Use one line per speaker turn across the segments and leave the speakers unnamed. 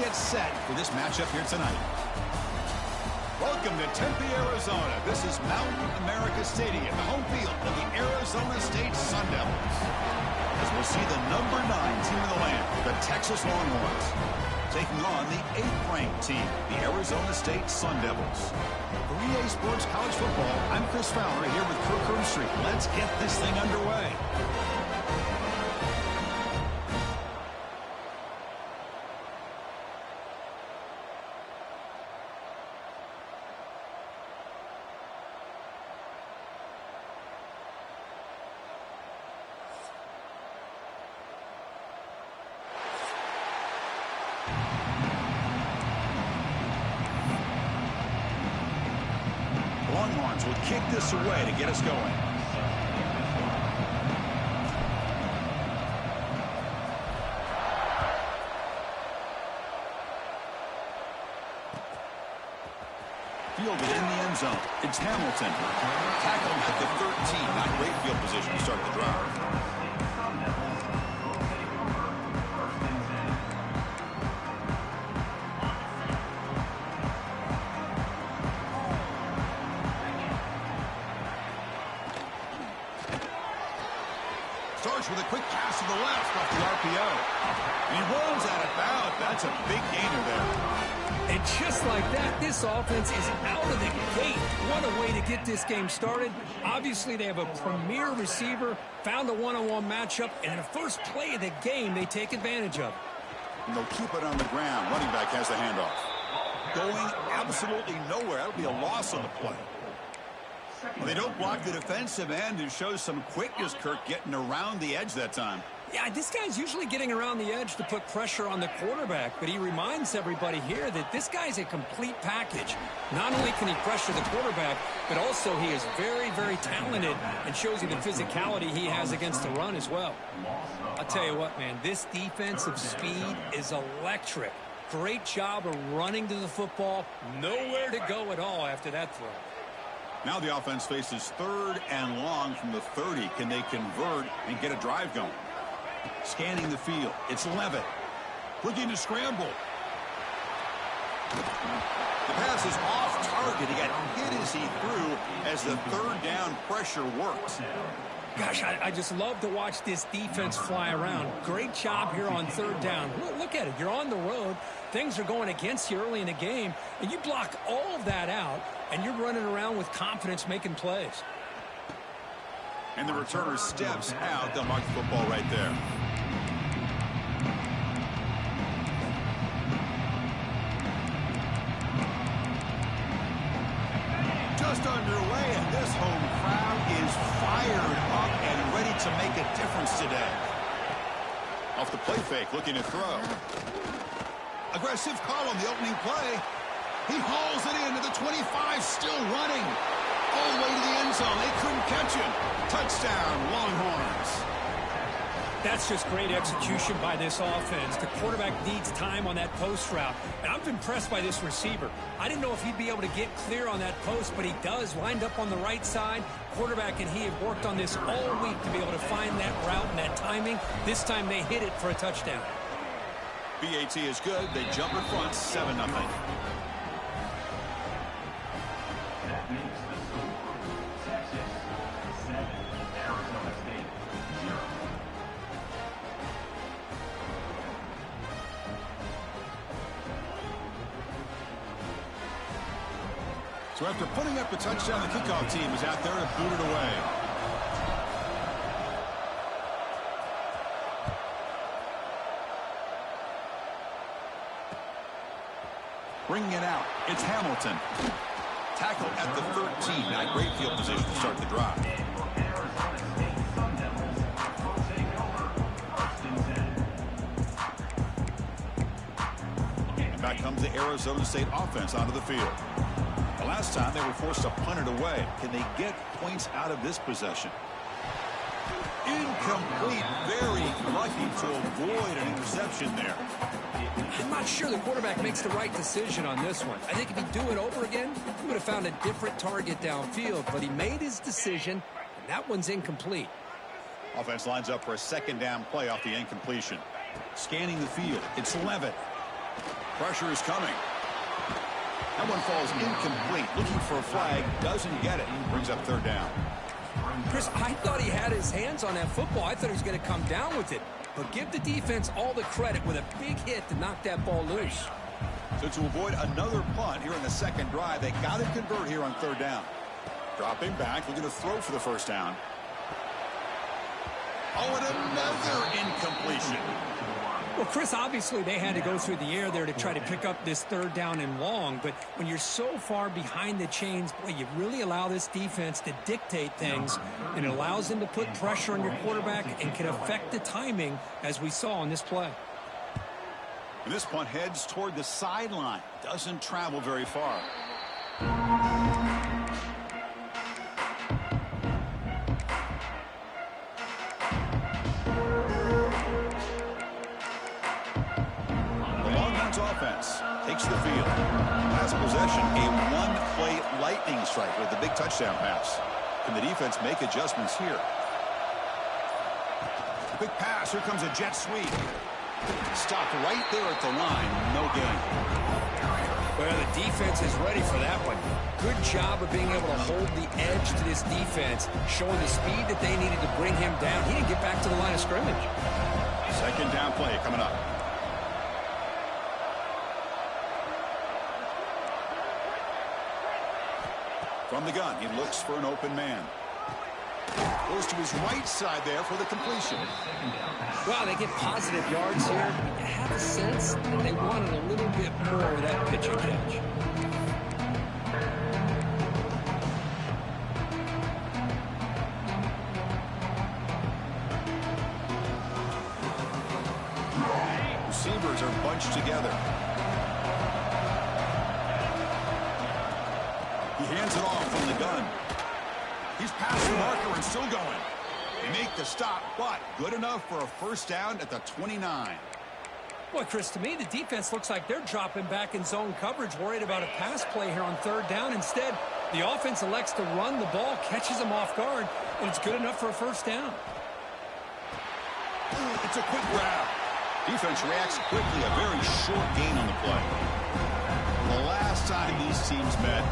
get set for this matchup here tonight. Welcome to Tempe, Arizona. This is Mountain America Stadium, the home field of the Arizona State Sun Devils. As we'll see the number 9 team in the land, the Texas Longhorns, taking on the 8th-ranked team, the Arizona State Sun Devils. For EA Sports College Football, I'm Chris Fowler here with Kirk Herbstreit. Let's get this thing underway. Longhorns will kick this away to get us going. Fielded in the end zone. It's Hamilton. Tackled at the 13. Not great field position to start the drive. Starts with a quick pass to the left off the RPO. He rolls out of bounds. That's a big gainer there.
And just like that, this offense is out of the gate. What a way to get this game started. Obviously, they have a premier receiver, found a one-on-one matchup, and in the first play of the game, they take advantage of it.
And they'll keep it on the ground. Running back has the handoff. Going absolutely nowhere. That'll be a loss on the play. Well, they don't block the defensive end and shows some quickness, Kirk, getting around the edge that time.
Yeah, this guy's usually getting around the edge to put pressure on the quarterback, but he reminds everybody here that this guy's a complete package. Not only can he pressure the quarterback, but also he is very, very talented and shows you the physicality he has against the run as well. I'll tell you what, man, this defensive speed is electric. Great job of running to the football. Nowhere to go at all after that throw.
Now the offense faces 3rd and long from the 30. Can they convert and get a drive going? Scanning the field. It's Levitt. Looking to scramble. The pass is off target. He got hit as he threw as the 3rd down pressure works.
Gosh, I just love to watch this defense fly around. Great job here on 3rd down. Look at it. You're on the road. Things are going against you early in the game, and you block all of that out, and you're running around with confidence making plays.
And the returner steps out. They'll mark the football right there. Just underway, and this home crowd is fired up and ready to make a difference today. Off the play fake, looking to throw. Aggressive call on the opening play. He hauls it into the 25, still running. All the way to the end zone. They couldn't catch him. Touchdown, Longhorns.
That's just great execution by this offense. The quarterback needs time on that post route. And I'm impressed by this receiver. I didn't know if he'd be able to get clear on that post, but he does. Lined up on the right side. Quarterback and he have worked on this all week to be able to find that route and that timing. This time they hit it for a touchdown.
BAT is good. They jump in front, 7-0. So after putting up a touchdown, the kickoff team is out there to boot it away. Bringing it out, it's Hamilton. Tackle at the 13. Not great field position to start the drive. And back comes the Arizona State offense onto the field. The last time they were forced to punt it away. Can they get points out of this possession? Incomplete. Very lucky to avoid an interception there.
I'm not sure the quarterback makes the right decision on this one. I think if he'd do it over again, he would have found a different target downfield, but he made his decision, and that one's incomplete.
Offense lines up for a 2nd down play off the incompletion. Scanning the field, it's Levitt. Pressure is coming. That one falls incomplete. Looking for a flag. Doesn't get it. Brings up third down.
Chris, I thought he had his hands on that football. I thought he was going to come down with it. But give the defense all the credit with a big hit to knock that ball loose.
So to avoid another punt here in the second drive, they got to convert here on third down. Dropping back, looking to throw for the first down. Oh, and another incompletion.
Well, Chris, obviously they had to go through the air there to try to pick up this third down and long. But when you're so far behind the chains, boy, you really allow this defense to dictate things. And it allows them to put pressure on your quarterback and can affect the timing, as we saw on this play.
And this punt heads toward the sideline. Doesn't travel very far. Offense takes the field. Pass possession, a one-play lightning strike with the big touchdown pass. Can the defense make adjustments here? Big pass. Here comes a jet sweep. Stopped right there at the line. No gain.
Well, the defense is ready for that one. Good job of being able to hold the edge to this defense, showing the speed that they needed to bring him down. He didn't get back to the line of scrimmage.
Second down play coming up. From the gun, he looks for an open man. Goes to his right side there for the completion.
Well, they get positive yards here. You have a sense that they wanted a little bit more of that pitch and catch.
Receivers are bunched together. He hands it off from the gun. He's past the marker and still going. They make the stop, but good enough for a first down at the 29.
Boy, Chris, to me, the defense looks like they're dropping back in zone coverage, worried about a pass play here on third down. Instead, the offense elects to run the ball, catches them off guard, and it's good enough for a first down.
It's a quick grab. Defense reacts quickly, a very short gain on the play. The last time these teams met,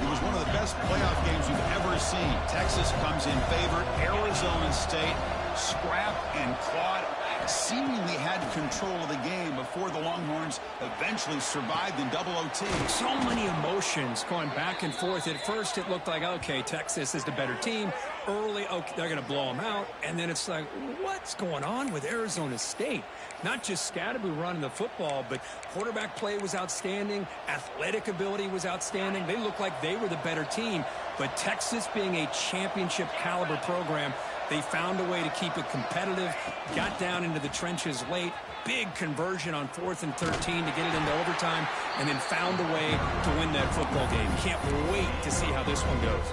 it was one of the best playoff games we've ever seen. Texas comes in favored. Arizona State scrapped and clawed, seemingly had control of the game before the Longhorns eventually survived in double OT.
So many emotions going back and forth. At first, it looked like, okay, Texas is the better team. Early, okay, they're going to blow them out. And then it's like, what's going on with Arizona State? Not just Scadaboo running the football, but quarterback play was outstanding. Athletic ability was outstanding. They looked like they were the better team. But Texas, being a championship caliber program, they found a way to keep it competitive, got down into the trenches late, big conversion on 4th and 13 to get it into overtime, and then found a way to win that football game. Can't wait to see how this one goes.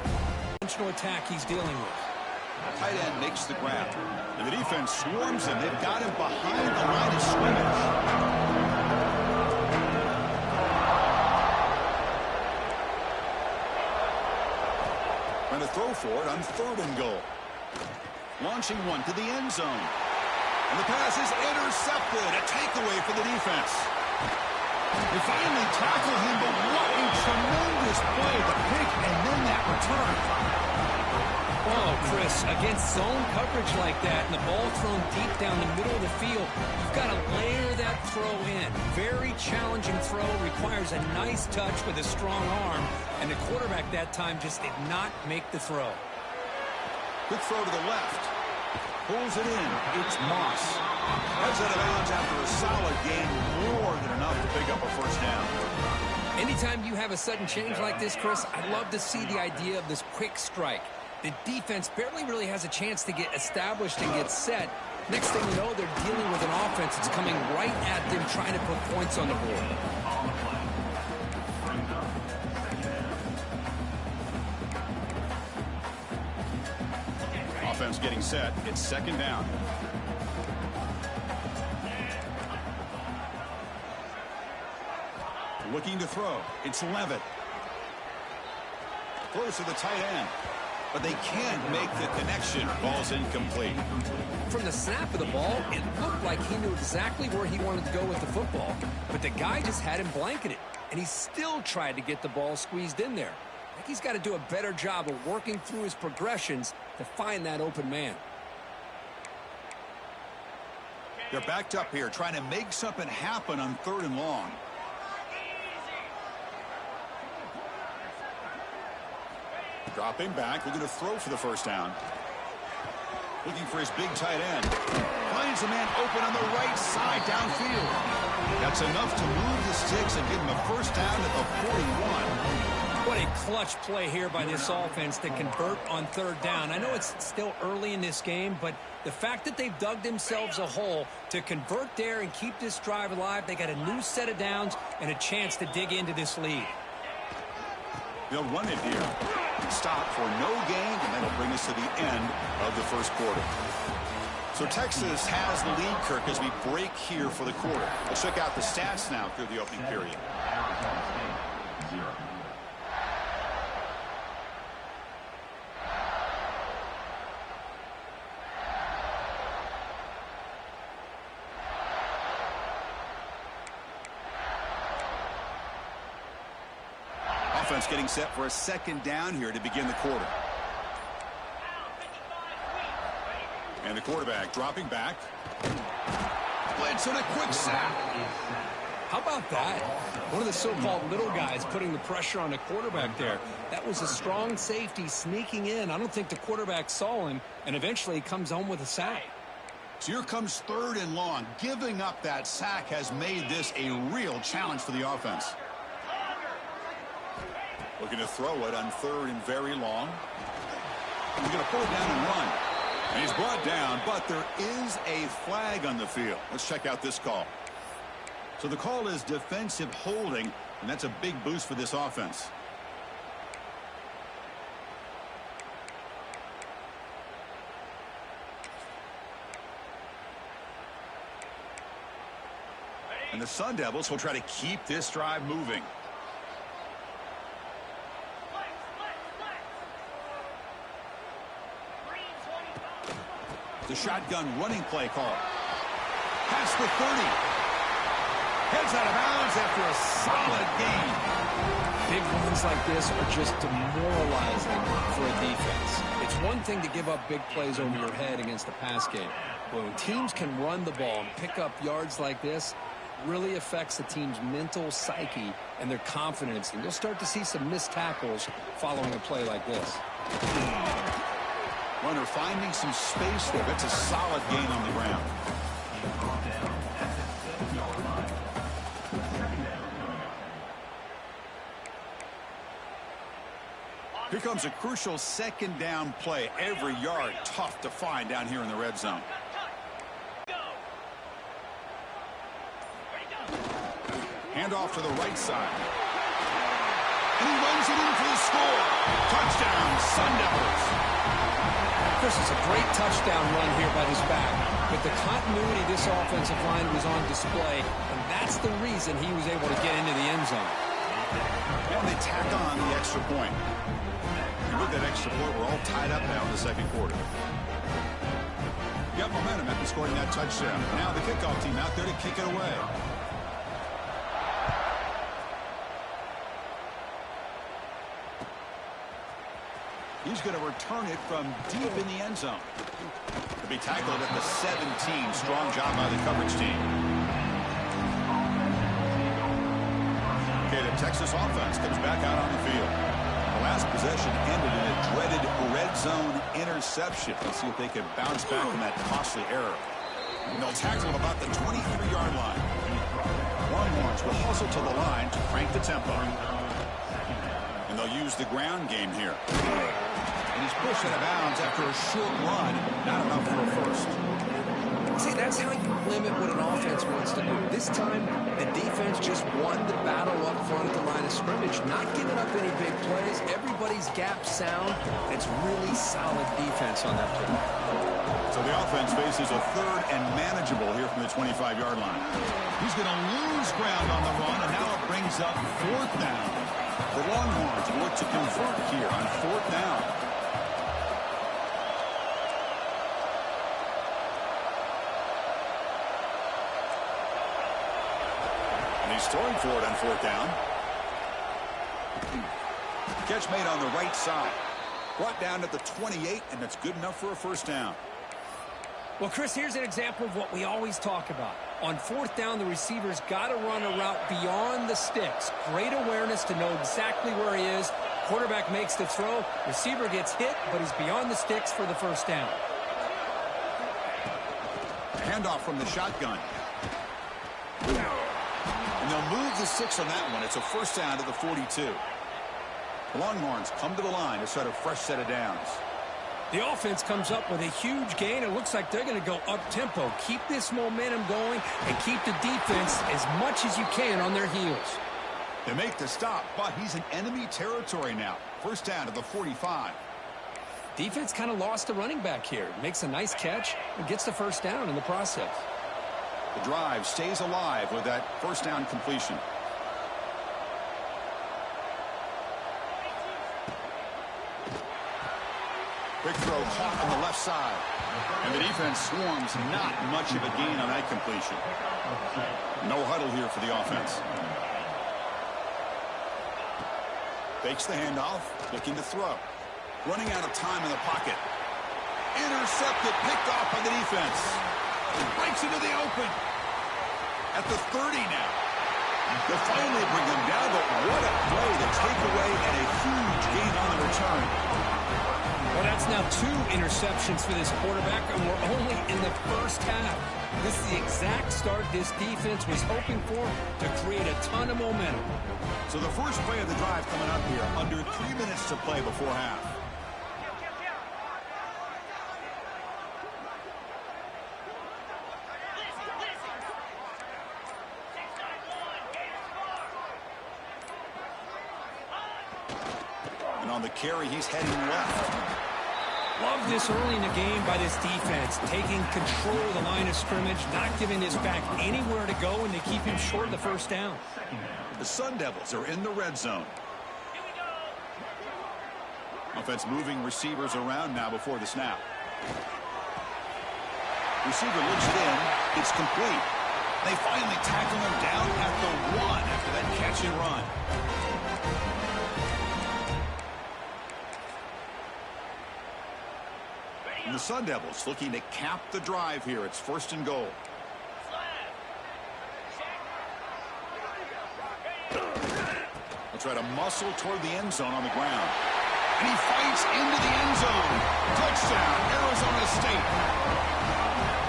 Intentional attack he's dealing with.
Tight end makes the grab, and the defense swarms him. They've got him behind the line of scrimmage. Trying to throw for it on 3rd and goal. Launching one to the end zone. And the pass is intercepted. A takeaway for the defense. They finally tackle him, but what a tremendous play. The pick and then that return.
Oh, Chris, against zone coverage like that and the ball thrown deep down the middle of the field, you've got to layer that throw in. Very challenging throw, requires a nice touch with a strong arm, and the quarterback that time just did not make the throw.
Quick throw to the left. Pulls it in. It's Moss. Heads out of bounds after a solid gain, more than enough to pick up a first down.
Anytime you have a sudden change like this, Chris, I'd love to see the idea of this quick strike. The defense barely really has a chance to get established and get set. Next thing you know, they're dealing with an offense that's coming right at them, trying to put points on the board.
Offense getting set. It's second down. Looking to throw. It's Levitt. Throws to the tight end. but they can't make the connection. Ball's incomplete.
From the snap of the ball, it looked like he knew exactly where he wanted to go with the football, but the guy just had him blanketed, and he still tried to get the ball squeezed in there. I think he's got to do a better job of working through his progressions to find that open man.
They're backed up here, trying to make something happen on 3rd and long. Dropping back, looking to throw for the first down. Looking for his big tight end. Finds a man open on the right side downfield. That's enough to move the sticks and give him a first down at the 41.
What a clutch play here by this offense to convert on 3rd down. I know it's still early in this game, but the fact that they've dug themselves a hole to convert there and keep this drive alive, they got a new set of downs and a chance to dig into this lead.
They'll run it here. Stop for no gain, and that'll bring us to the end of the first quarter. So Texas has the lead, Kirk, as we break here for the quarter. Let's check out the stats now through the opening period. Offense getting set for a 2nd down here to begin the quarter. And the quarterback dropping back. Blitz and a quick sack.
How about that? One of the so-called little guys putting the pressure on the quarterback there. That was a strong safety sneaking in. I don't think the quarterback saw him, and eventually he comes home with a sack.
So here comes 3rd and long. Giving up that sack has made this a real challenge for the offense. Looking to throw it on 3rd and very long. He's going to pull it down and run. And he's brought down, but there is a flag on the field. Let's check out this call. So the call is defensive holding, and that's a big boost for this offense. And the Sun Devils will try to keep this drive moving. The shotgun running play call. Past the 30. Heads out of bounds after a solid gain.
Big runs like this are just demoralizing for a defense. It's one thing to give up big plays over your head against the pass game. But when teams can run the ball and pick up yards like this, it really affects the team's mental psyche and their confidence. And you'll start to see some missed tackles following a play like this.
Runner finding some space there. That's a solid gain on the ground. Here comes a crucial 2nd down play. Every yard tough to find down here in the red zone. Hand off to the right side. And he runs it in for the score. Touchdown, Sun Devils.
This is a great touchdown run here by this back. With the continuity, this offensive line was on display, and that's the reason he was able to get into the end zone.
And they tack on the extra point. And with that extra point, we're all tied up now in the 2nd quarter. Got momentum after scoring that touchdown. Now the kickoff team out there to kick it away. He's going to return it from deep in the end zone. To be tackled at the 17. Strong job by the coverage team. Okay, the Texas offense comes back out on the field. The last possession ended in a dreaded red zone interception. Let's see if they can bounce back from that costly error. And they'll tackle him about the 23-yard line. Longhorns will hustle to the line to crank the tempo. And they'll use the ground game here. And he's pushed out of bounds after a short run. Not enough for a first.
See, that's how you limit what an offense wants to do. This time, the defense just won the battle up front at the line of scrimmage, not giving up any big plays. Everybody's gap sound. It's really solid defense on that play.
So the offense faces a 3rd and manageable here from the 25-yard line. He's going to lose ground on the run, and now it brings up 4th down. The Longhorns look to convert here on 4th down. He's throwing for it on fourth down. Catch made on the right side. Brought down at the 28, and that's good enough for a first down.
Well, Chris, here's an example of what we always talk about. On fourth down, the receiver's got to run a route beyond the sticks. Great awareness to know exactly where he is. Quarterback makes the throw. Receiver gets hit, but he's beyond the sticks for the first down.
Handoff from the shotgun. And they'll move the 6 on that one. It's a first down to the 42. The Longhorns come to the line to start a fresh set of downs.
The offense comes up with a huge gain. It looks like they're going to go up-tempo. Keep this momentum going and keep the defense as much as you can on their heels.
They make the stop, but he's in enemy territory now. First down to the 45.
Defense kind of lost the running back here. Makes a nice catch and gets the first down in the process.
The drive stays alive with that first down completion. Quick throw caught on the left side. And the defense swarms, not much of a gain on that completion. No huddle here for the offense. Fakes the handoff, looking to throw. Running out of time in the pocket. Intercepted, picked off by the defense. Breaks into the open. At the 30 now. They'll finally bring them down, but what a play to take away and a huge gain on the return.
Well, that's now 2 interceptions for this quarterback, and we're only in the first half. This is the exact start this defense was hoping for to create a ton of momentum.
So the first play of the drive coming up here, under 3 minutes to play before half. And on the carry, he's heading left.
Love this early in the game by this defense, taking control of the line of scrimmage, not giving this back anywhere to go, and they keep him short of the first down.
The Sun Devils are in the red zone. Offense moving receivers around now before the snap. Receiver looks it in. It's complete. They finally tackle him down at the 1 after that catch and run. And the Sun Devils looking to cap the drive here. It's first and goal. They'll try to muscle toward the end zone on the ground. And he fights into the end zone. Touchdown, Arizona State.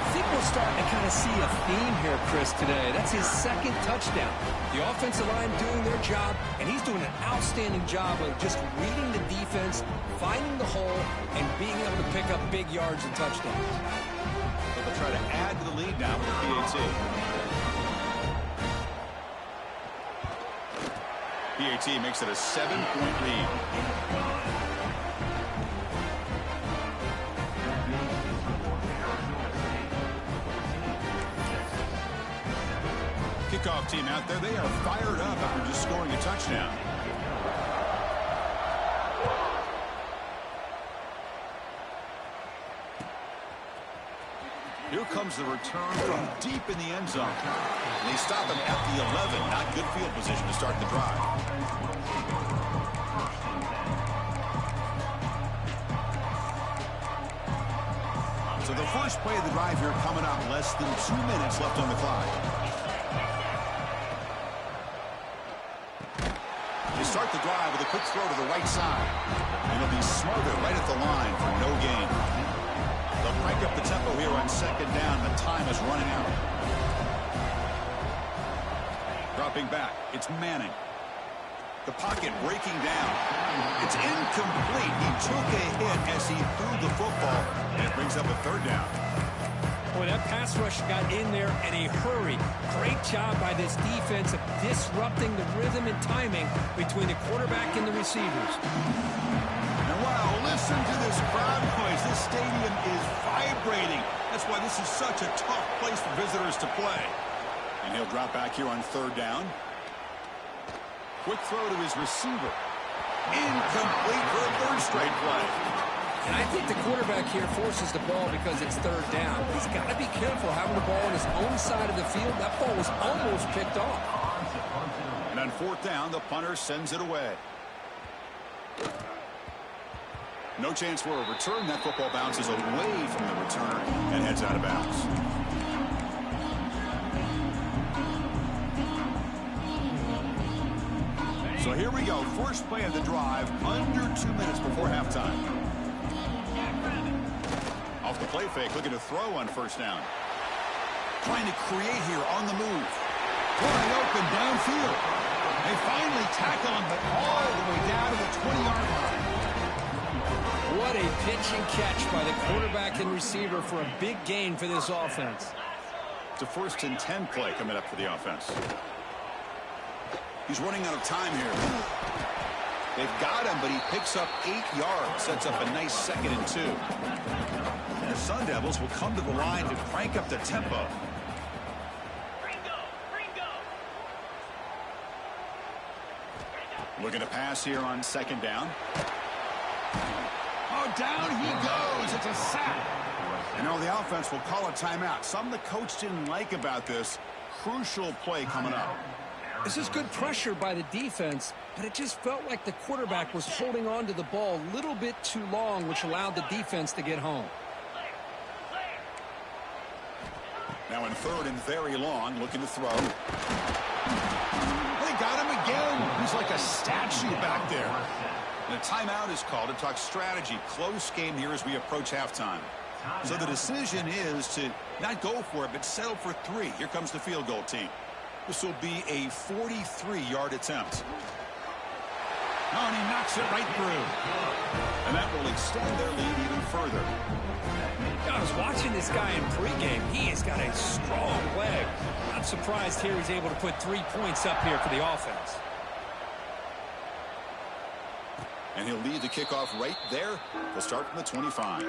I think we're starting to kind of see a theme here, Chris, today. That's his second touchdown. The offensive line doing their job, and he's doing an outstanding job of just reading the defense, finding the hole, and being able to pick up big yards and touchdowns.
So they'll try to add to the lead now with the PAT. PAT makes it a 7-point lead. Kickoff team out there, they are fired up after just scoring a touchdown. Here comes the return from deep in the end zone. And they stop him at the 11. Not good field position to start the drive. So the first play of the drive here coming up. Less than 2 minutes left on the clock. They start the drive with a quick throw to the right side. And he'll be smarter right at the line for no gain. They'll crank up the tempo here on second down. The time is running out. Dropping back. It's Manning. The pocket breaking down. It's incomplete. He took a hit as he threw the football. And it brings up a third down.
Boy, that pass rush got in there in a hurry. Great job by this defense of disrupting the rhythm and timing between the quarterback and the receivers.
And wow, listen to this crowd noise. This stadium is vibrating. That's why this is such a tough place for visitors to play. And he'll drop back here on third down. Quick throw to his receiver. Incomplete for a third straight play.
And I think the quarterback here forces the ball because it's third down. He's got to be careful having the ball on his own side of the field. That ball was almost picked off.
And on fourth down, the punter sends it away. No chance for a return. That football bounces away from the returner and heads out of bounds. So here we go. First play of the drive, under 2 minutes before halftime. Off the play fake, looking to throw on first down. Trying to create here on the move. Wide open downfield. They finally tackle him, but all the way down to the 20-yard line.
What a pitch and catch by the quarterback and receiver for a big gain for this offense.
It's a 1st and 10 play coming up for the offense. He's running out of time here. They've got him, but he picks up 8 yards. Sets up a nice 2nd and 2. And the Sun Devils will come to the line to crank up the tempo. Looking to pass here on 2nd down. Oh, down he goes. It's a sack. You know, the offense will call a timeout. Something the coach didn't like about this. Crucial play coming up.
This is good pressure by the defense, but it just felt like the quarterback was holding on to the ball a little bit too long, which allowed the defense to get home.
Now in 3rd and very long, looking to throw. They got him again. He's like a statue back there. And a timeout is called to talk strategy. Close game here as we approach halftime. So the decision is to not go for it, but settle for 3. Here comes the field goal team. This will be a 43-yard attempt. Oh, and he knocks it right through. And that will extend their lead even further.
I was watching this guy in pregame. He has got a strong leg. Not surprised here he's able to put 3 points up here for the offense.
And he'll lead the kickoff right there. They'll start from the 25. So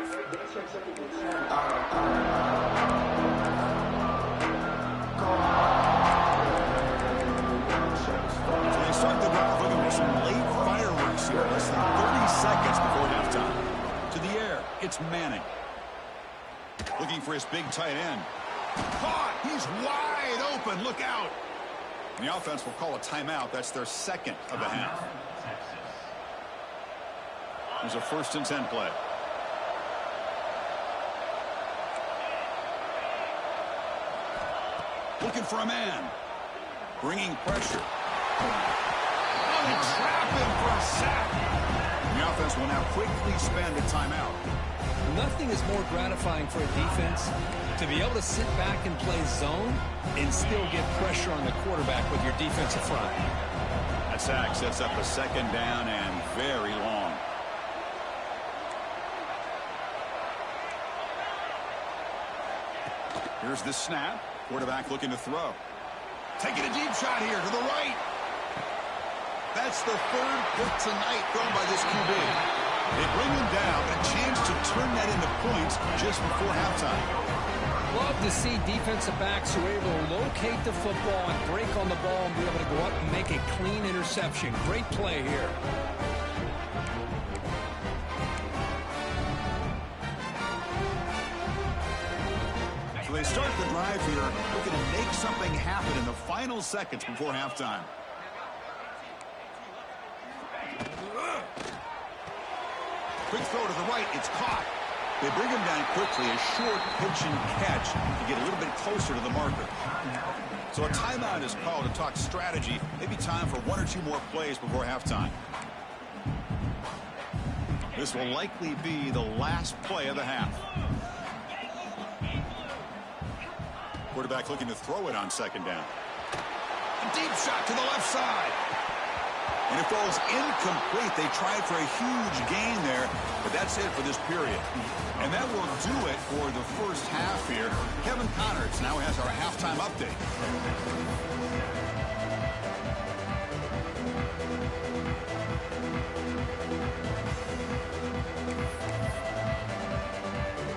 they start the drive looking for some late fireworks here. Less than 30 seconds before halftime. To the air, it's Manning. Looking for his big tight end. Caught! He's wide open. Look out! And the offense will call a timeout. That's their 2nd of the half. There's a 1st and 10 play. Looking for a man. Bringing pressure. Oh, they trap him for a sack. The offense will now quickly spend a timeout.
Nothing is more gratifying for a defense to be able to sit back and play zone and still get pressure on the quarterback with your defensive front.
That sack sets up a 2nd down and very long. Here's the snap. Quarterback looking to throw. Taking a deep shot here to the right. That's the 3rd pick tonight thrown by this QB. They bring him down, but a chance to turn that into points just before halftime.
Love to see defensive backs who are able to locate the football and break on the ball and be able to go up and make a clean interception. Great play here.
So they start the drive here, looking to make something happen in the final seconds before halftime. Quick throw to the right. It's caught. They bring him down quickly. A short pitch and catch to get a little bit closer to the marker. So a timeout is called to talk strategy. Maybe time for 1 or 2 more plays before halftime. This will likely be the last play of the half. Quarterback looking to throw it on 2nd down. A deep shot to the left side. And it falls incomplete. They tried for a huge gain there, but that's it for this period. And that will do it for the first half here. Kevin Connors now has our halftime update.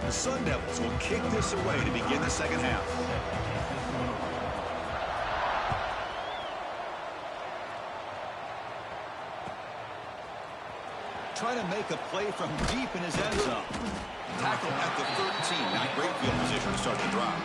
The Sun Devils will kick this away to begin the second half. Trying to make a play from deep in his end zone. Tackle at the 13. Not great field position to start the drive.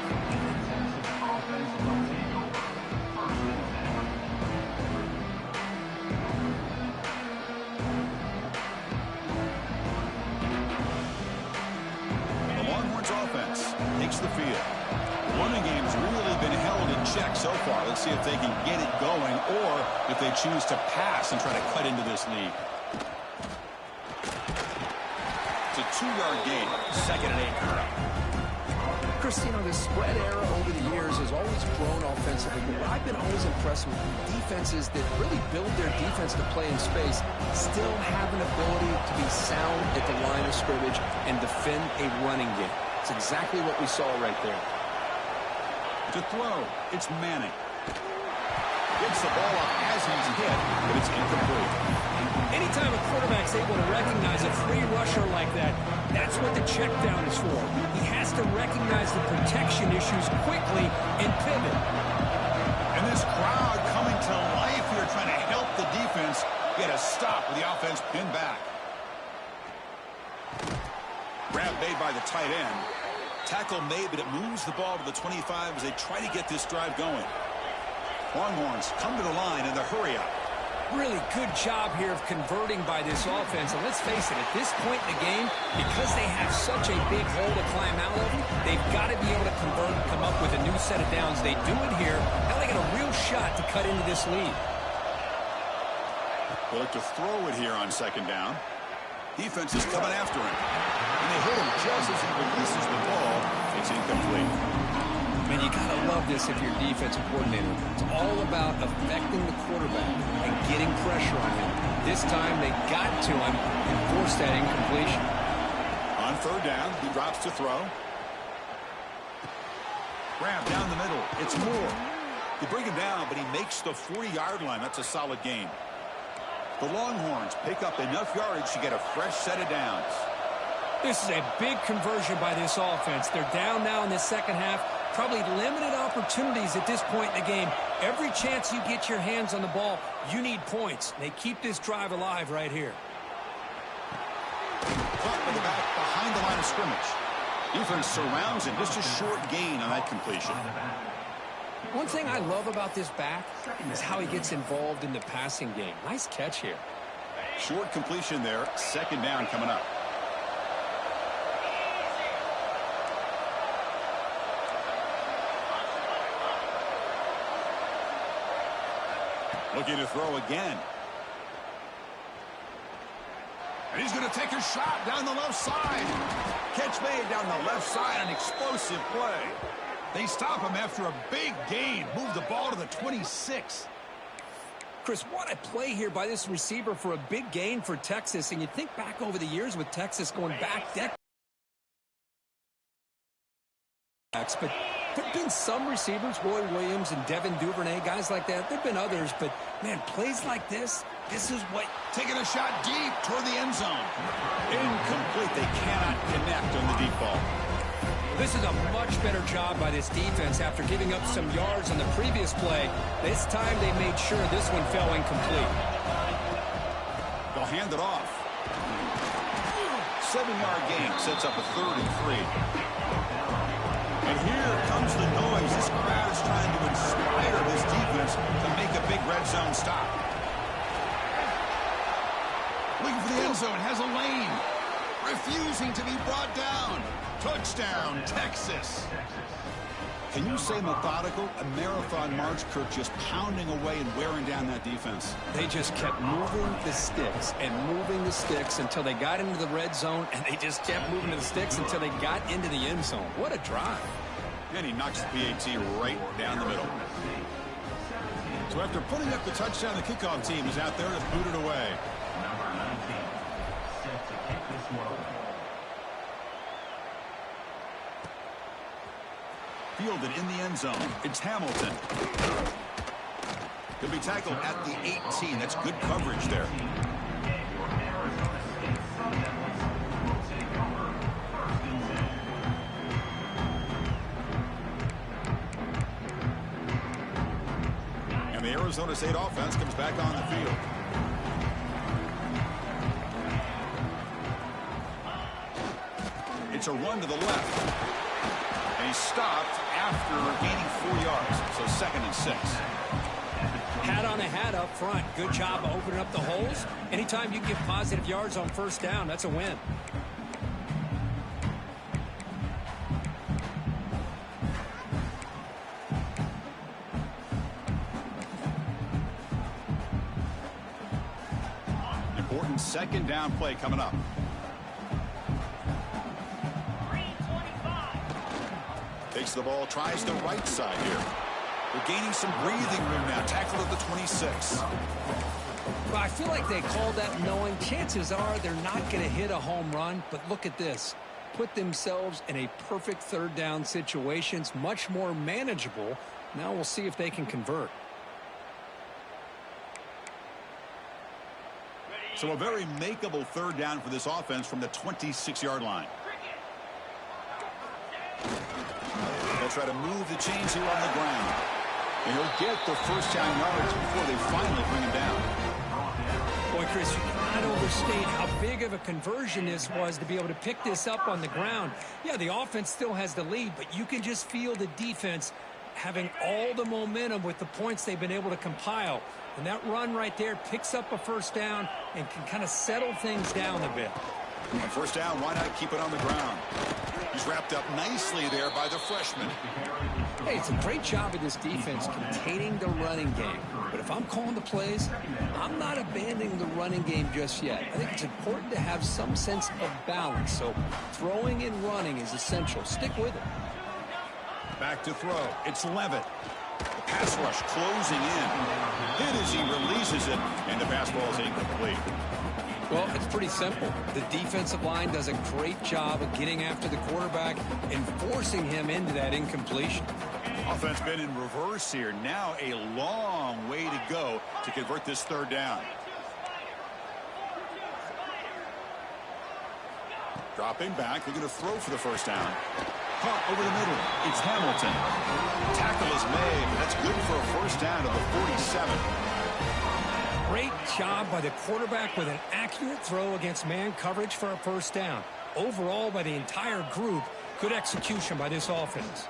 running game's really been held in check so far. Let's see if they can get it going or if they choose to pass and try to cut into this lead. It's a 2-yard gain. 2nd and 8 coming up.
Chris, you know, the spread era over the years has always grown offensively, but I've been always impressed with defenses that really build their defense to play in space, still have an ability to be sound at the line of scrimmage and defend a running game. It's exactly what we saw right there.
To throw, it's Manning. Gets the ball up as he's hit, but it's incomplete.
Anytime a quarterback's able to recognize a free rusher like that, that's what the check down is for. He has to recognize the protection issues quickly and pivot.
And this crowd coming to life here trying to help the defense get a stop with the offense pinned back. Grab made by the tight end. Tackle made, but it moves the ball to the 25 as they try to get this drive going. Longhorns come to the line in the hurry-up.
Really good job here of converting by this offense. And let's face it, at this point in the game, because they have such a big hole to climb out of, they've got to be able to convert and come up with a new set of downs. They do it here. Now they got a real shot to cut into this lead.
They look to throw it here on 2nd down. Defense is coming after him. And they hit him just as he releases the ball. It's incomplete.
Man, you got to love this if you're defensive coordinator. It's all about affecting the quarterback and getting pressure on him. This time they got to him and forced that incompletion.
On 3rd down, he drops to throw. Grab down the middle. It's Moore. They bring him down, but he makes the 40-yard line. That's a solid gain. The Longhorns pick up enough yardage to get a fresh set of downs.
This is a big conversion by this offense. They're down now in the second half. Probably limited opportunities at this point in the game. Every chance you get your hands on the ball, you need points. They keep this drive alive right here.
Caught with the back behind the line of scrimmage. Defense surrounds him. Just a short gain on that completion.
One thing I love about this back is how he gets involved in the passing game. Nice catch here.
Short completion there. 2nd down coming up. Looking to throw again. And he's going to take a shot down the left side. Catch made down the left side, an explosive play. They stop him after a big gain. Move the ball to the 26.
Chris, what a play here by this receiver for a big gain for Texas. And you think back over the years with Texas going back decades. But there have been some receivers, Roy Williams and Devin Duvernay, guys like that. There have been others, but, man, plays like this is what...
Taking a shot deep toward the end zone. Incomplete. They cannot connect on the deep ball.
This is a much better job by this defense after giving up some yards on the previous play. This time they made sure this one fell incomplete.
They'll hand it off. 7-yard gain sets up a 3rd and 3. And here comes the noise. This crowd is trying to inspire this defense to make a big red zone stop. Looking for the end zone. Has a lane. Refusing to be brought down. Touchdown, Texas. Can you say methodical? A marathon march, Kirk, just pounding away and wearing down that defense.
They just kept moving the sticks and moving the sticks until they got into the red zone, and they just kept moving the sticks until they got into the end zone. What a drive.
And he knocks the PAT right down the middle. So after putting up the touchdown, the kickoff team is out there to boot it away.
Number 19, set to kick this one.
Fielded in the end zone. It's Hamilton. He'll be tackled at the 18. That's good coverage there. And the Arizona State offense comes back on the field. It's a run to the left. And he stopped after gaining 4 yards. So 2nd and 6.
Hat on a hat up front. Good job opening up the holes. Anytime you get positive yards on first down, that's a win.
Important second down play coming up. Takes the ball, tries the right side here. They're gaining some breathing room now. Tackle at the 26.
Well, I feel like they called that knowing chances are they're not going to hit a home run, but look at this. Put themselves in a perfect third down situation. It's much more manageable. Now we'll see if they can convert.
So a very makeable third down for this offense from the 26-yard line. They'll try to move the chains here on the ground. And he'll get the first down yards before they finally bring him down.
Boy, Chris, you cannot overstate how big of a conversion this was to be able to pick this up on the ground. Yeah, the offense still has the lead, but you can just feel the defense having all the momentum with the points they've been able to compile. And that run right there picks up a first down and can kind of settle things down a bit.
On first down, why not keep it on the ground? He's wrapped up nicely there by the freshman.
Hey, it's a great job of this defense containing the running game. But if I'm calling the plays, I'm not abandoning the running game just yet. I think it's important to have some sense of balance. So throwing and running is essential. Stick with it.
Back to throw. It's Levitt. The pass rush closing in. Hit as he releases it, and the pass ball is incomplete.
Well, it's pretty simple. The defensive line does a great job of getting after the quarterback and forcing him into that incompletion.
Offense been in reverse here. Now a long way to go to convert this third down. Dropping back. They're going to throw for the first down. Caught over the middle. It's Hamilton. Tackle is made. That's good for a first down to the 47.
Great job by the quarterback with an accurate throw against man coverage for a first down. Overall, by the entire group, good execution by this offense.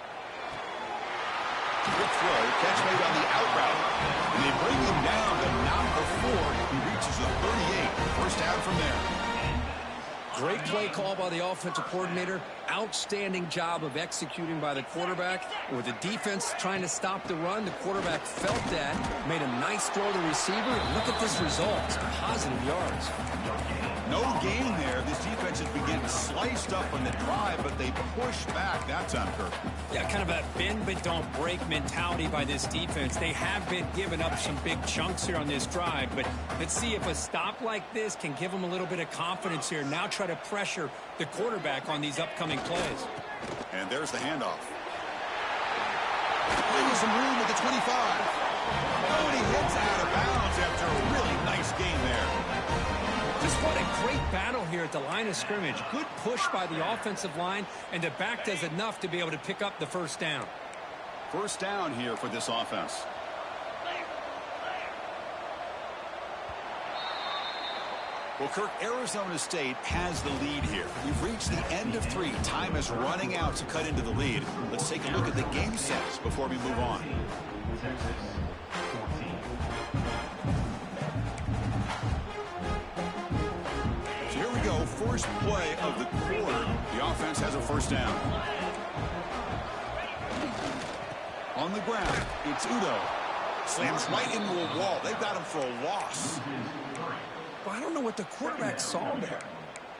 Good throw. Catch made on the out route. And they bring him down, but not before he reaches the 38. First down from there.
Great play call by the offensive coordinator. Outstanding job of executing by the quarterback. With the defense trying to stop the run, the quarterback felt that, made a nice throw to the receiver. And look at this result. Some positive yards.
No gain there. This defense has been getting sliced up on the drive, but they push back that time, Kirk.
Yeah, kind of a bend but don't break mentality by this defense. They have been giving up some big chunks here on this drive, but let's see if a stop like this can give them a little bit of confidence here. Now try to pressure the quarterback on these upcoming plays.
And there's the handoff. Leaving some room at the 25. Oh, and he hits out of bounds after a really nice gain there.
Just what a great battle here at the line of scrimmage. Good push by the offensive line, and the back does enough to be able to pick up the first down.
First down here for this offense. Well, Kirk, Arizona State has the lead here. We've reached the end of 3. Time is running out to cut into the lead. Let's take a look at the game sets before we move on. So here we go. First play of the quarter. The offense has a first down. On the ground, it's Udo. Slams right into a wall. They've got him for a loss.
Well, I don't know what the quarterback saw there.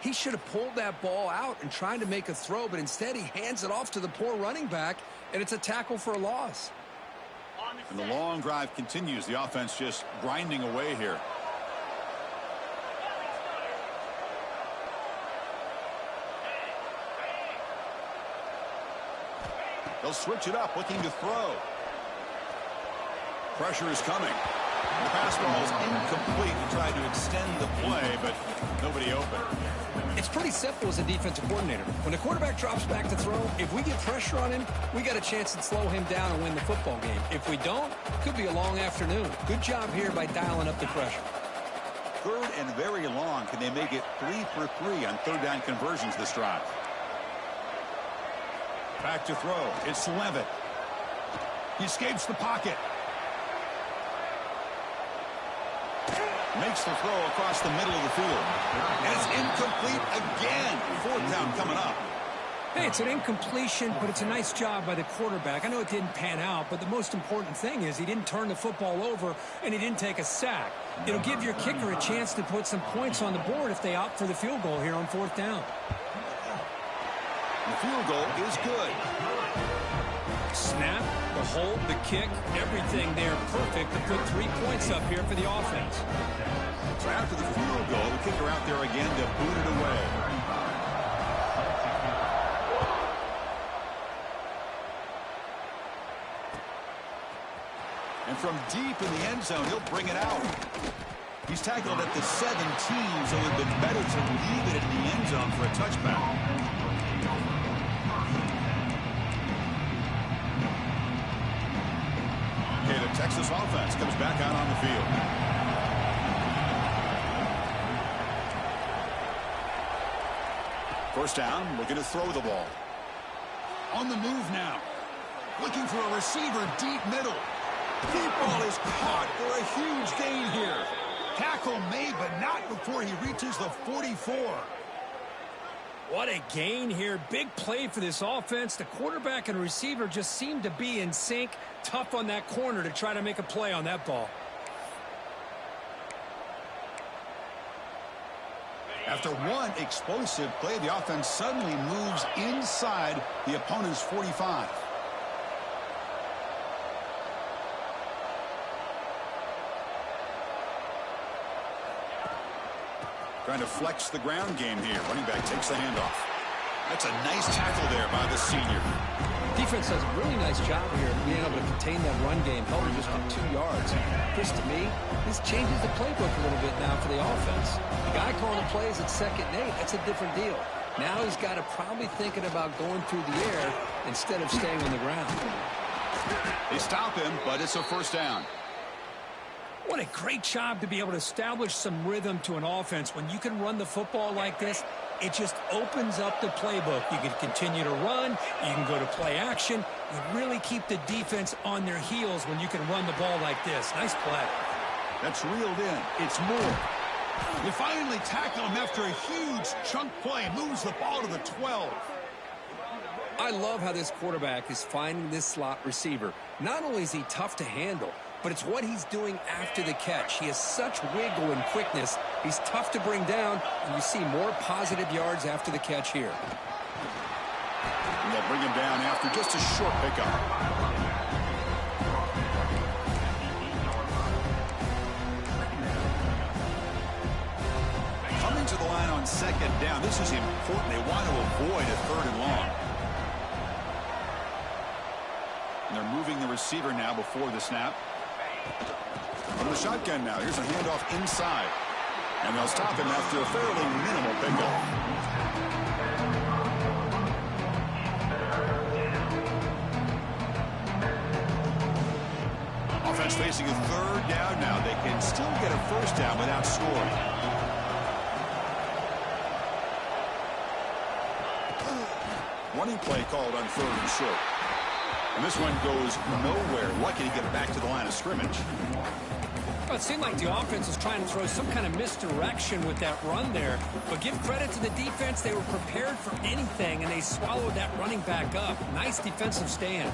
He should have pulled that ball out and tried to make a throw, but instead he hands it off to the poor running back, and it's a tackle for a loss.
And the long drive continues. The offense just grinding away here. They'll switch it up, looking to throw. Pressure is coming. The pass ball is incomplete and tried to extend the play, but nobody open.
It's pretty simple as a defensive coordinator. When the quarterback drops back to throw, if we get pressure on him, we got a chance to slow him down and win the football game. If we don't, it could be a long afternoon. Good job here by dialing up the pressure.
Third and very long. Can they make it 3 for 3 on third down conversions this drive? Back to throw. It's Levitt. He escapes the pocket. Makes the throw across the middle of the field. And it's incomplete again. Fourth down coming up.
Hey, it's an incompletion, but it's a nice job by the quarterback. I know it didn't pan out, but the most important thing is he didn't turn the football over and he didn't take a sack. It'll give your kicker a chance to put some points on the board if they opt for the field goal here on 4th down.
The field goal is good.
Snap, the hold, the kick, everything there perfect to put 3 points up here for the offense.
So after the field goal, the kicker out there again to boot it away. And from deep in the end zone, he'll bring it out. He's tackled at the 17, so it would have been better to leave it in the end zone for a touchback. Okay, the Texas offense comes back out on the field. First down, looking to throw the ball. On the move now. Looking for a receiver deep middle. Deep ball is caught for a huge gain here. Tackle made, but not before he reaches the 44.
What a gain here. Big play for this offense. The quarterback and receiver just seem to be in sync. Tough on that corner to try to make a play on that ball.
After one explosive play, the offense suddenly moves inside the opponent's 45. Trying to flex the ground game here. Running back takes the handoff. That's a nice tackle there by the senior.
Defense does a really nice job here of being able to contain that run game, held it just for 2 yards. Chris, to me, this changes the playbook a little bit now for the offense. The guy calling the plays at 2nd and 8, that's a different deal. Now he's got to probably thinking about going through the air instead of staying on the ground.
They stop him, but it's a first down.
What a great job to be able to establish some rhythm to an offense. When you can run the football like this, it just opens up the playbook. You can continue to run. You can go to play action. You really keep the defense on their heels when you can run the ball like this. Nice play.
That's reeled in. It's more. They finally tackle him after a huge chunk play. Moves the ball to the 12.
I love how this quarterback is finding this slot receiver. Not only is he tough to handle, but it's what he's doing after the catch. He has such wiggle and quickness. He's tough to bring down, and you see more positive yards after the catch here.
And they'll bring him down after just a short pickup. Coming to the line on 2nd down. This is important. They want to avoid a 3rd and long. And they're moving the receiver now before the snap. From the shotgun now. Here's a handoff inside. And they'll stop him after a fairly minimal pickup. Offense facing a 3rd down now. They can still get a first down without scoring. Running play called on 3rd and short. And this one goes nowhere. Lucky to get it back to the line of scrimmage.
Well, it seemed like the offense was trying to throw some kind of misdirection with that run there. But give credit to the defense. They were prepared for anything, and they swallowed that running back up. Nice defensive stand.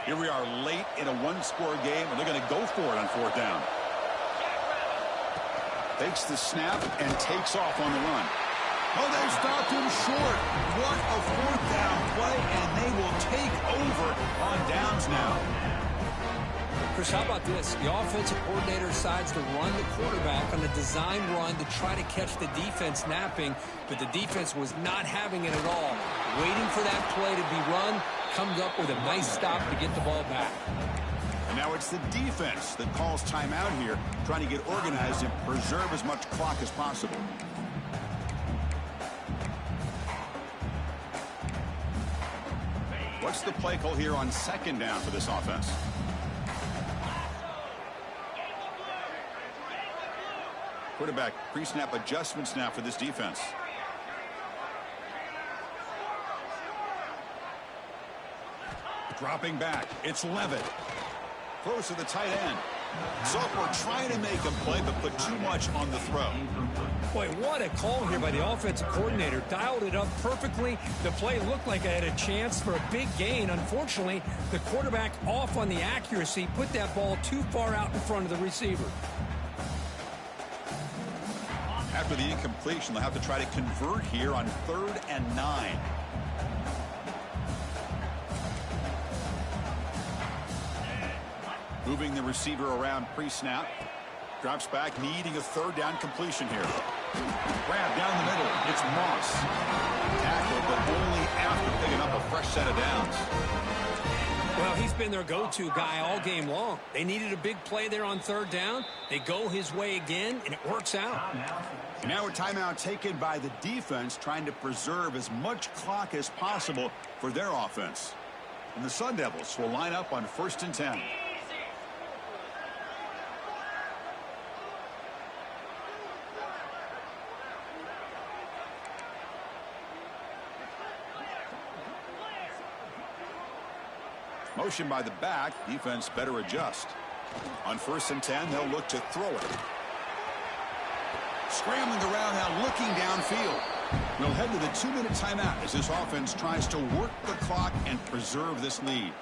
Here we are late in a 1-score game, and they're going to go for it on 4th down. Takes the snap and takes off on the run. Oh, they stopped him short. What a 4th down play, and they will take over on downs now.
Chris, how about this? The offensive coordinator decides to run the quarterback on a design run to try to catch the defense napping, but the defense was not having it at all. Waiting for that play to be run, comes up with a nice stop to get the ball back.
And now it's the defense that calls timeout here, trying to get organized and preserve as much clock as possible. What's the play call here on 2nd down for this offense? Quarterback pre-snap adjustments now for this defense. Dropping back, it's Levitt. Close to the tight end. So we're trying to make a play, but put too much on the throw.
Boy, what a call here by the offensive coordinator. Dialed it up perfectly. The play looked like it had a chance for a big gain. Unfortunately, the quarterback off on the accuracy, put that ball too far out in front of the receiver.
After the incompletion, they'll have to try to convert here on 3rd and 9. Moving the receiver around pre-snap. Drops back, needing a 3rd down completion here. Grab down the middle. It's Moss. Tackle, but only after picking up a fresh set of downs.
Well, he's been their go-to guy all game long. They needed a big play there on 3rd down. They go his way again, and it works out.
And now a timeout taken by the defense, trying to preserve as much clock as possible for their offense. And the Sun Devils will line up on 1st and 10. Motion by the back. Defense better adjust. On 1st and 10, they'll look to throw it. Scrambling around now, looking downfield. We'll head to the 2-minute timeout as this offense tries to work the clock and preserve this lead.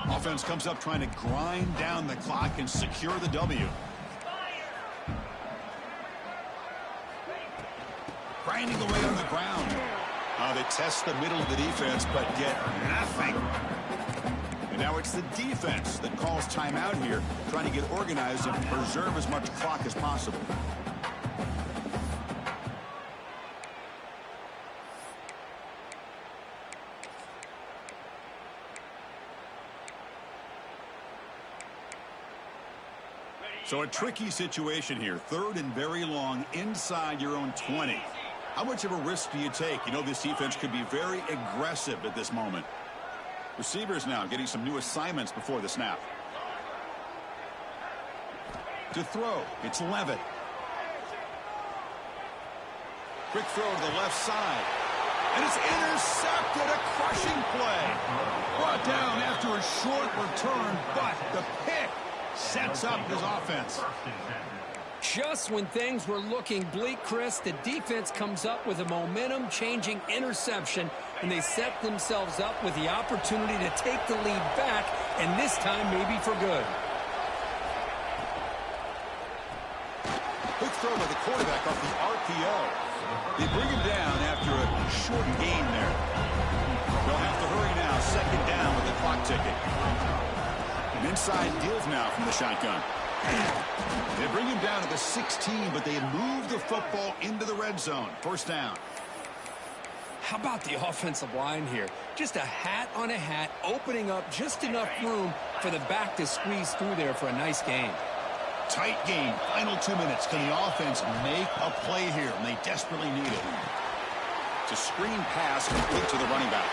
Offense comes up trying to grind down the clock and secure the W. Grinding away on the ground. They test the middle of the defense, but get nothing. And now it's the defense that calls timeout here, trying to get organized and preserve as much clock as possible. So a tricky situation here. 3rd and very long inside your own 20. How much of a risk do you take? You know this defense could be very aggressive at this moment. Receivers now getting some new assignments before the snap. To throw, it's Levitt. Quick throw to the left side. And it's intercepted, a crushing play. Brought down after a short return, but the pick sets up his offense.
Just when things were looking bleak, Chris, the defense comes up with a momentum-changing interception, and they set themselves up with the opportunity to take the lead back, and this time maybe for good.
Quick throw by the quarterback off the RPO. They bring him down after a short gain there. They'll have to hurry now. 2nd down with the clock ticking. An inside deals now from the shotgun. They bring him down to the 16, but they move the football into the red zone. 1st down.
How about the offensive line here? Just a hat on a hat, opening up just enough room for the back to squeeze through there for a nice gain.
Tight game. Final 2 minutes. Can the offense make a play here? And they desperately need it. It's a screen pass complete to the running back.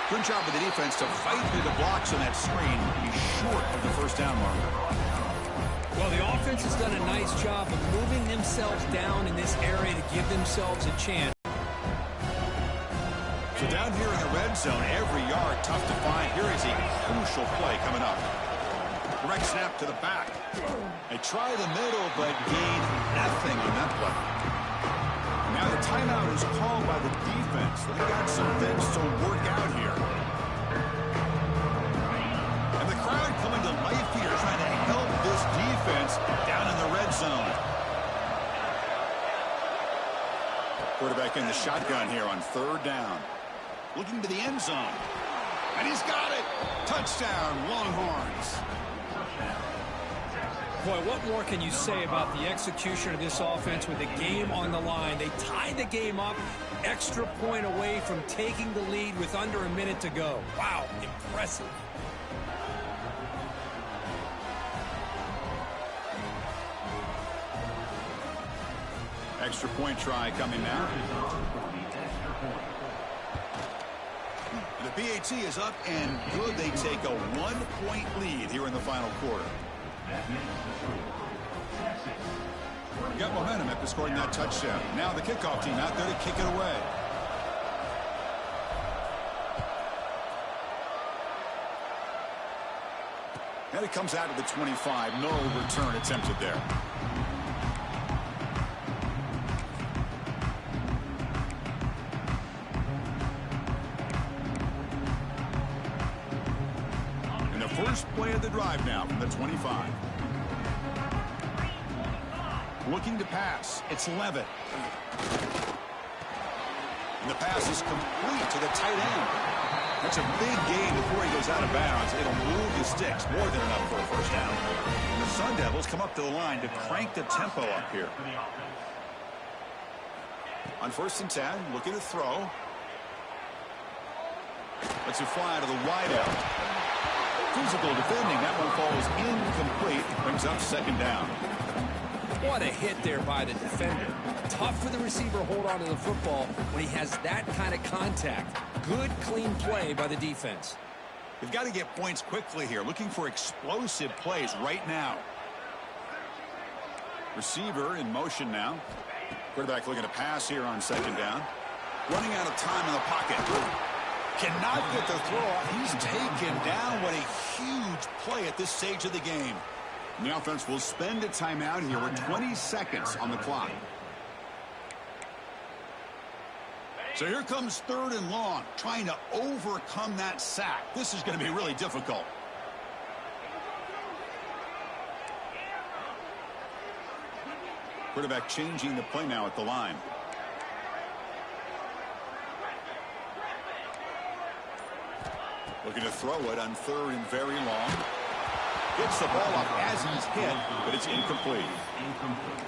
Good job of the defense to fight through the blocks on that screen. He's short of the 1st down marker.
Well, the offense has done a nice job of moving themselves down in this area to give themselves a chance.
So down here in the red zone, every yard tough to find. Here is a crucial play coming up. Direct snap to the back. They try the middle, but gain nothing on that play. Now the timeout is called by the defense. They've got some things to work out here. And the crowd coming to life here, trying to help this defense down in the red zone. Quarterback in the shotgun here on 3rd down. Looking to the end zone. And he's got it. Touchdown, Longhorns.
Boy, what more can you say about the execution of this offense with the game on the line? They tied the game up, extra point away from taking the lead with under a minute to go. Wow, impressive.
Extra point try coming now. The BAT is up and good. They take a 1-point lead here in the final quarter. Got momentum after scoring that touchdown. Now the kickoff team out there to kick it away. And it comes out of the 25. No return attempted there. And the first play of the drive now from the 25. Looking to pass. It's Levitt. And the pass is complete to the tight end. That's a big gain before he goes out of bounds. It'll move the sticks, more than enough for a first down. And the Sun Devils come up to the line to crank the tempo up here. On 1st and 10, looking to throw. Lets it fly to the wideout. Physical defending. That one falls incomplete. Brings up 2nd down.
What a hit there by the defender. Tough for the receiver to hold on to the football when he has that kind of contact. Good, clean play by the defense.
They've got to get points quickly here. Looking for explosive plays right now. Receiver in motion now. Quarterback looking to pass here on 2nd down. Running out of time in the pocket. Cannot get the throw off. He's taken down. What a huge play at this stage of the game. And the offense will spend a timeout here with 20 seconds on the clock. So here comes 3rd and long, trying to overcome that sack. This is going to be really difficult. Quarterback changing the play now at the line. Looking to throw it on 3rd and very long. Gets the ball up as he's hit, but it's incomplete.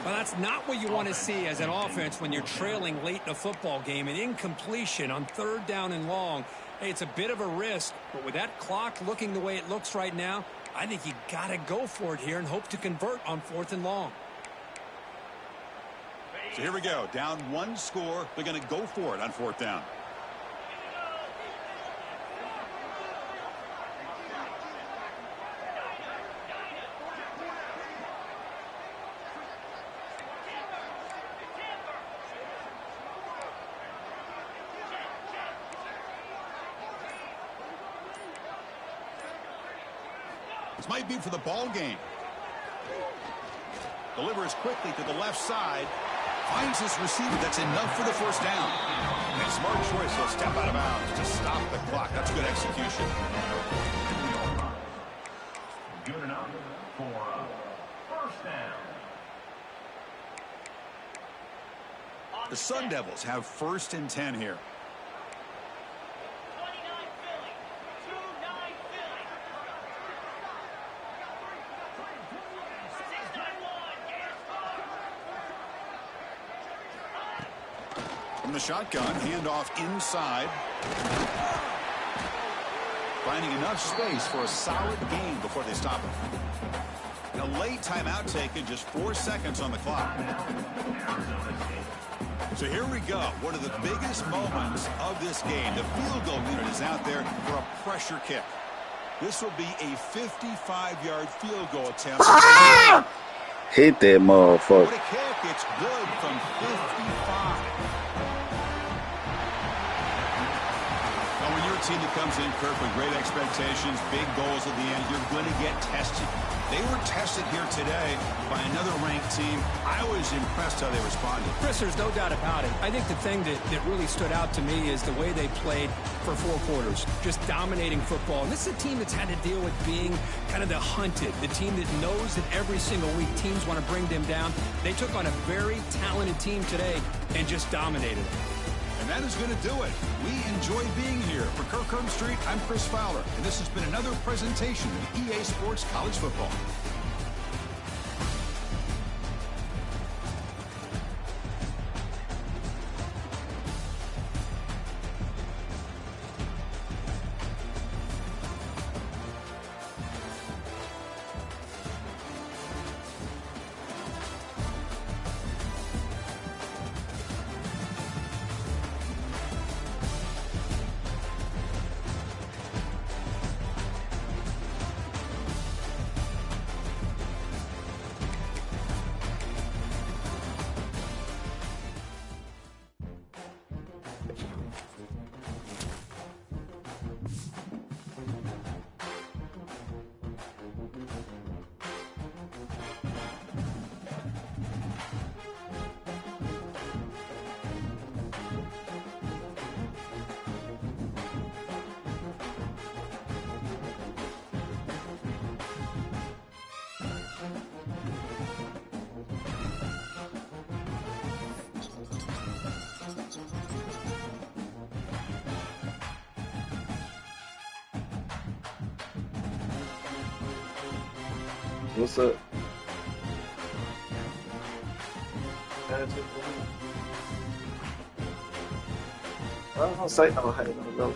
Well, that's not what you want to see as an offense when you're trailing late in a football game. An incompletion on 3rd down and long. Hey, it's a bit of a risk, but with that clock looking the way it looks right now, I think you got to go for it here and hope to convert on 4th and long.
So here we go. Down 1 score. They're going to go for it on 4th down. This might be for the ball game. Delivers quickly to the left side. Finds his receiver. That's enough for the first down. And a smart choice. He'll step out of bounds to stop the clock. That's good execution.
Good enough for a first down.
The Sun Devils have 1st and 10 here. From the shotgun, handoff inside. Finding enough space for a solid gain before they stop him. A late timeout taken, just 4 seconds on the clock. So here we go. One of the biggest moments of this game. The field goal unit is out there for a pressure kick. This will be a 55-yard field goal attempt.
Hit that motherfucker.
What a kick. It's good from 55. When you're a team that comes in, Kirk, with great expectations, big goals at the end, you're going to get tested. They were tested here today by another ranked team. I was impressed how they responded.
Chris, there's no doubt about it. I think the thing that really stood out to me is the way they played for 4 quarters, just dominating football. And this is a team that's had to deal with being kind of the hunted, the team that knows that every single week teams want to bring them down. They took on a very talented team today and just dominated them.
And that is going to do it. We enjoy being here. For Kirk Herbstreit, I'm Chris Fowler, and this has been another presentation of EA Sports College Football.
What's up? I don't say no hate on no